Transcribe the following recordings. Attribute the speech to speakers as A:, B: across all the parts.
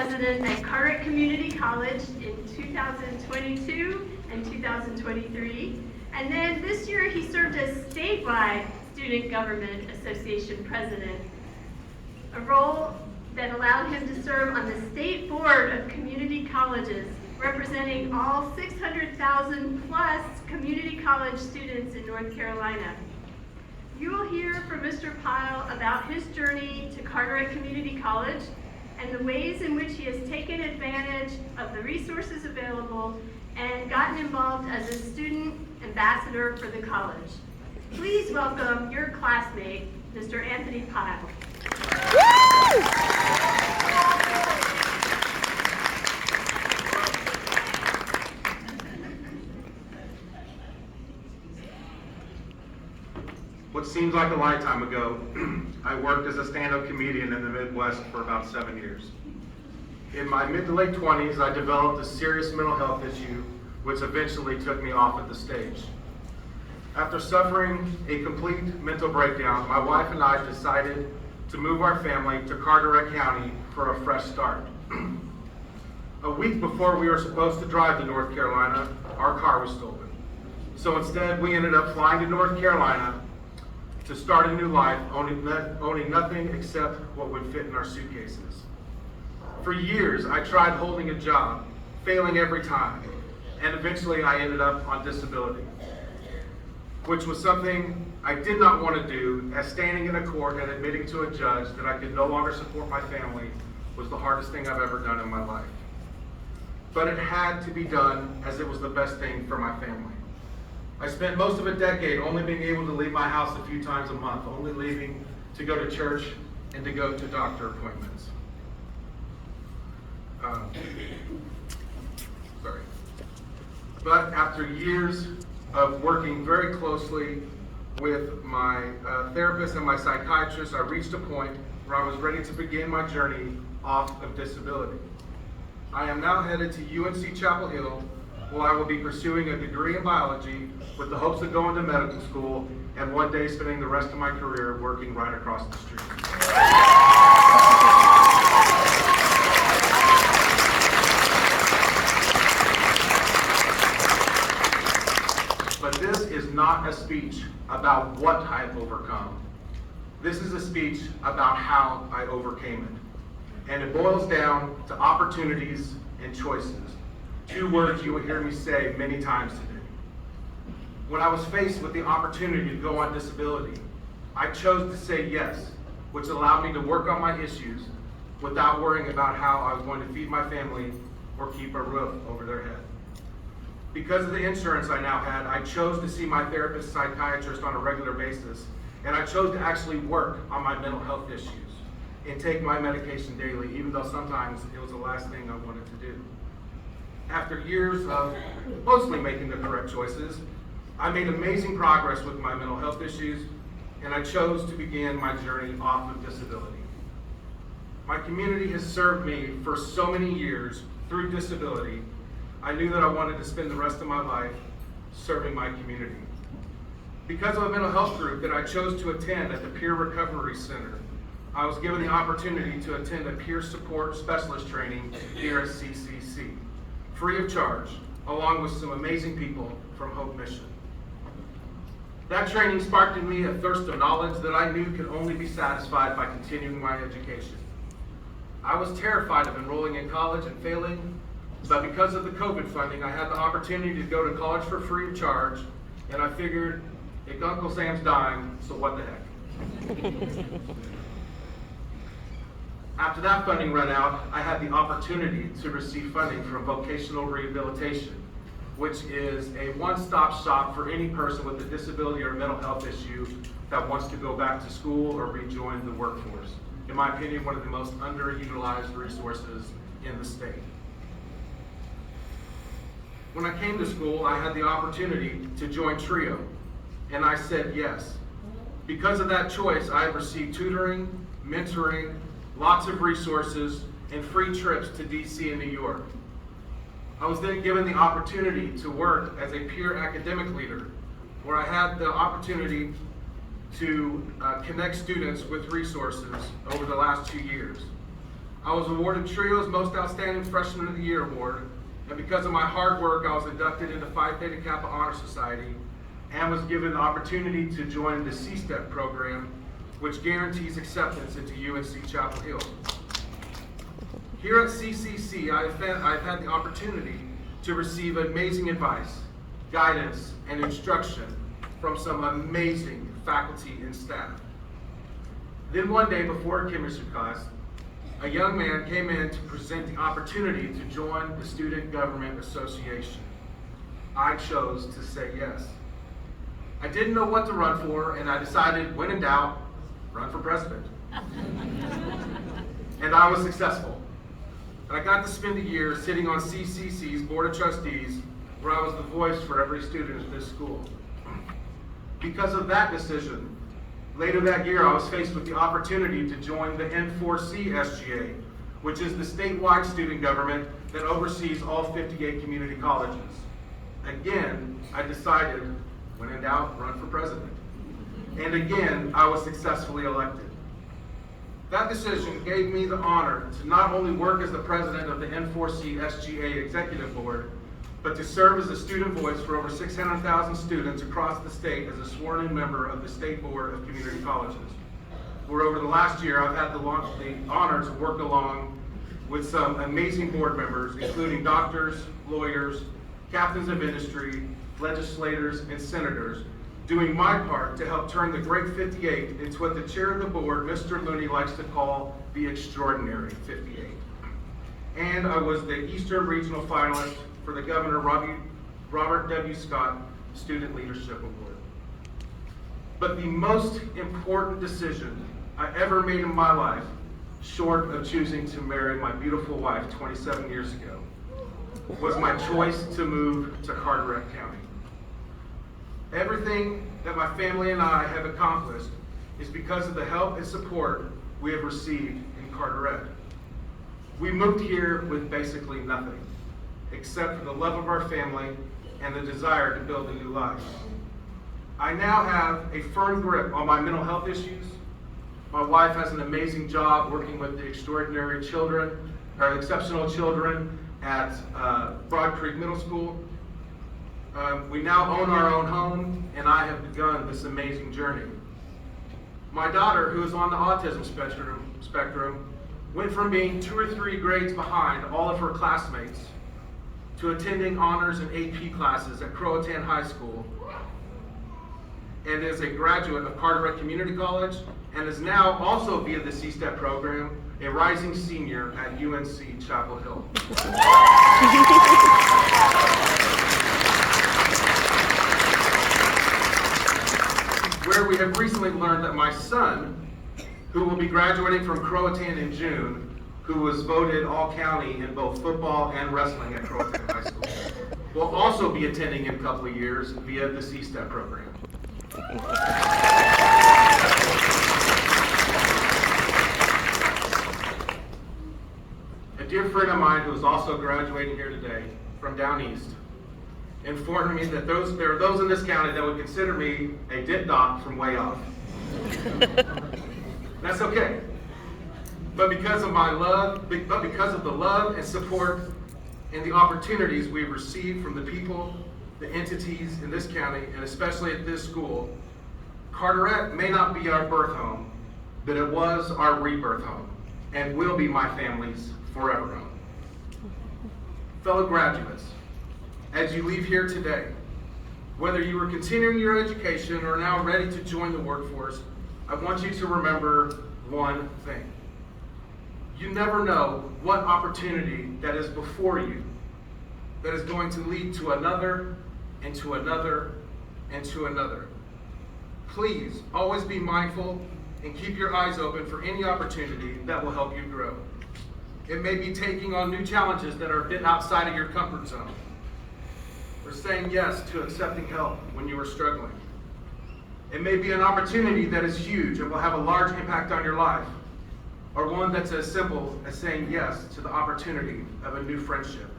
A: president at Carteret Community College in 2022 and 2023. And then this year he served as statewide Student Government Association president, a role that allowed him to serve on the State Board of Community Colleges, representing all 600,000 plus community college students in North Carolina. You will hear from Mr. Pyle about his journey to Carteret Community College and the ways in which he has taken advantage of the resources available and gotten involved as a student ambassador for the college. Please welcome your classmate, Mr. Anthony Pyle.
B: What seems like a lifetime ago, I worked as a stand-up comedian in the Midwest for about 7 years. In my mid to late 20s, I developed a serious mental health issue, which eventually took me off of the stage. After suffering a complete mental breakdown, my wife and I decided to move our family to Carteret County for a fresh start. A week before we were supposed to drive to North Carolina, our car was stolen. So instead, we ended up flying to North Carolina to start a new life, owning nothing except what would fit in our suitcases. For years, I tried holding a job, failing every time, and eventually I ended up on disability, which was something I did not want to do, as standing in a court and admitting to a judge that I could no longer support my family was the hardest thing I've ever done in my life. But it had to be done, as it was the best thing for my family. I spent most of a decade only being able to leave my house a few times a month, only leaving to go to church and to go to doctor appointments. But after years of working very closely with my therapist and my psychiatrist, I reached a point where I was ready to begin my journey off of disability. I am now headed to UNC Chapel Hill, where I will be pursuing a degree in biology with the hopes of going to medical school and one day spending the rest of my career working right across the street. But this is not a speech about what I've overcome. This is a speech about how I overcame it. And it boils down to opportunities and choices. 2 words you will hear me say many times today. When I was faced with the opportunity to go on disability, I chose to say yes, which allowed me to work on my issues without worrying about how I was going to feed my family or keep a roof over their head. Because of the insurance I now had, I chose to see my therapist psychiatrist on a regular basis, and I chose to actually work on my mental health issues and take my medication daily, even though sometimes it was the last thing I wanted to do. After years of mostly making the correct choices, I made amazing progress with my mental health issues, and I chose to begin my journey off of disability. My community has served me for so many years through disability. I knew that I wanted to spend the rest of my life serving my community. Because of a mental health group that I chose to attend at the Peer Recovery Center, I was given the opportunity to attend a peer support specialist training here at CCC, free of charge, along with some amazing people from Hope Mission. That training sparked in me a thirst of knowledge that I knew could only be satisfied by continuing my education. I was terrified of enrolling in college and failing, but because of the COVID funding, I had the opportunity to go to college for free of charge, and I figured, if Uncle Sam's dying, so what the heck. After that funding ran out, I had the opportunity to receive funding from vocational rehabilitation, which is a one-stop shop for any person with a disability or mental health issue that wants to go back to school or rejoin the workforce. In my opinion, one of the most underutilized resources in the state. When I came to school, I had the opportunity to join TRIO, and I said yes. Because of that choice, I have received tutoring, mentoring, lots of resources, and free trips to DC and New York. I was then given the opportunity to work as a peer academic leader, where I had the opportunity to connect students with resources over the last 2 years. I was awarded Trio's Most Outstanding Freshman of the Year award, and because of my hard work, I was inducted into Phi Theta Kappa Honor Society and was given the opportunity to join the C-STEP program, which guarantees acceptance into UNC Chapel Hill. Here at CCC, I've had the opportunity to receive amazing advice, guidance, and instruction from some amazing faculty and staff. Then one day before chemistry class, a young man came in to present the opportunity to join the Student Government Association. I chose to say yes. I didn't know what to run for, and I decided, when in doubt, run for president. And I was successful. And I got to spend a year sitting on CCC's Board of Trustees, where I was the voice for every student in this school. Because of that decision, later that year I was faced with the opportunity to join the N4C SGA, which is the statewide student government that oversees all 58 community colleges. Again, I decided, when in doubt, run for president. And again, I was successfully elected. That decision gave me the honor to not only work as the president of the N4C SGA Executive Board, but to serve as a student voice for over 600,000 students across the state as a sworn-in member of the State Board of Community Colleges, where over the last year I've had the honor to work along with some amazing board members, including doctors, lawyers, captains of industry, legislators, and senators, doing my part to help turn the Great 58 into what the chair of the board, Mr. Looney, likes to call the Extraordinary 58. And I was the Eastern Regional finalist for the Governor Robert W. Scott Student Leadership Award. But the most important decision I ever made in my life, short of choosing to marry my beautiful wife 27 years ago, was my choice to move to Carteret County. Everything that my family and I have accomplished is because of the help and support we have received in Carteret. We moved here with basically nothing, except for the love of our family and the desire to build a new life. I now have a firm grip on my mental health issues. My wife has an amazing job working with the extraordinary children, or exceptional children at Broad Creek Middle School. We now own our own home, and I have begun this amazing journey. My daughter, who is on the autism spectrum, went from being 2 or 3 grades behind all of her classmates to attending honors and AP classes at Croatan High School, and is a graduate of Carteret Community College, and is now also via the C-STEP program, a rising senior at UNC Chapel Hill. Where we have recently learned that my son, who will be graduating from Croatan in June, who was voted all-county in both football and wrestling at Croatan High School, will also be attending in a couple of years via the C-STEP program. A dear friend of mine who is also graduating here today from down east informed me that there are those in this county that would consider me a dit doc from way off. That's okay. But because of the love and support and the opportunities we've received from the people, the entities in this county, and especially at this school, Carteret may not be our birth home, but it was our rebirth home and will be my family's forever home. Fellow graduates, as you leave here today, whether you are continuing your education or now ready to join the workforce, I want you to remember one thing. You never know what opportunity that is before you that is going to lead to another and to another and to another. Please always be mindful and keep your eyes open for any opportunity that will help you grow. It may be taking on new challenges that are a bit outside of your comfort zone, or saying yes to accepting help when you are struggling. It may be an opportunity that is huge and will have a large impact on your life, or one that's as simple as saying yes to the opportunity of a new friendship.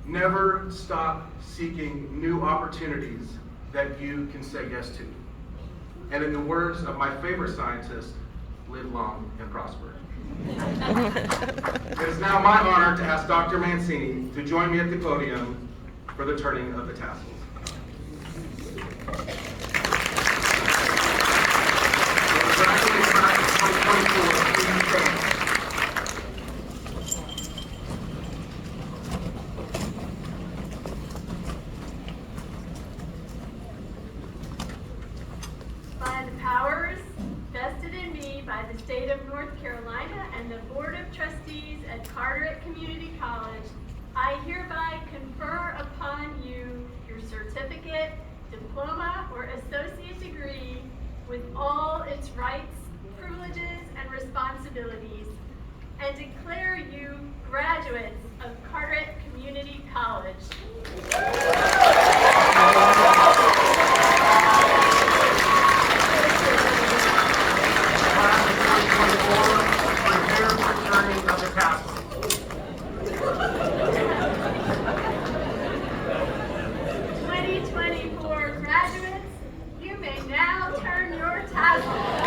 B: Never stop seeking new opportunities that you can say yes to. And in the words of my favorite scientist, live long and prosper. It is now my honor to ask Dr. Mancini to join me at the podium for the turning of the tassels. Congratulations, class of 2024. Please stand.
A: By the powers vested in me by the state of North Carolina and the Board of Trustees at Carteret Community College, I hereby confer upon you your certificate, diploma, or associate degree with all its rights, privileges, and responsibilities, and declare you graduates of Carteret Community College.
B: Prepare for turning of the tassels.
A: 2024 graduates, you may now turn your tassels.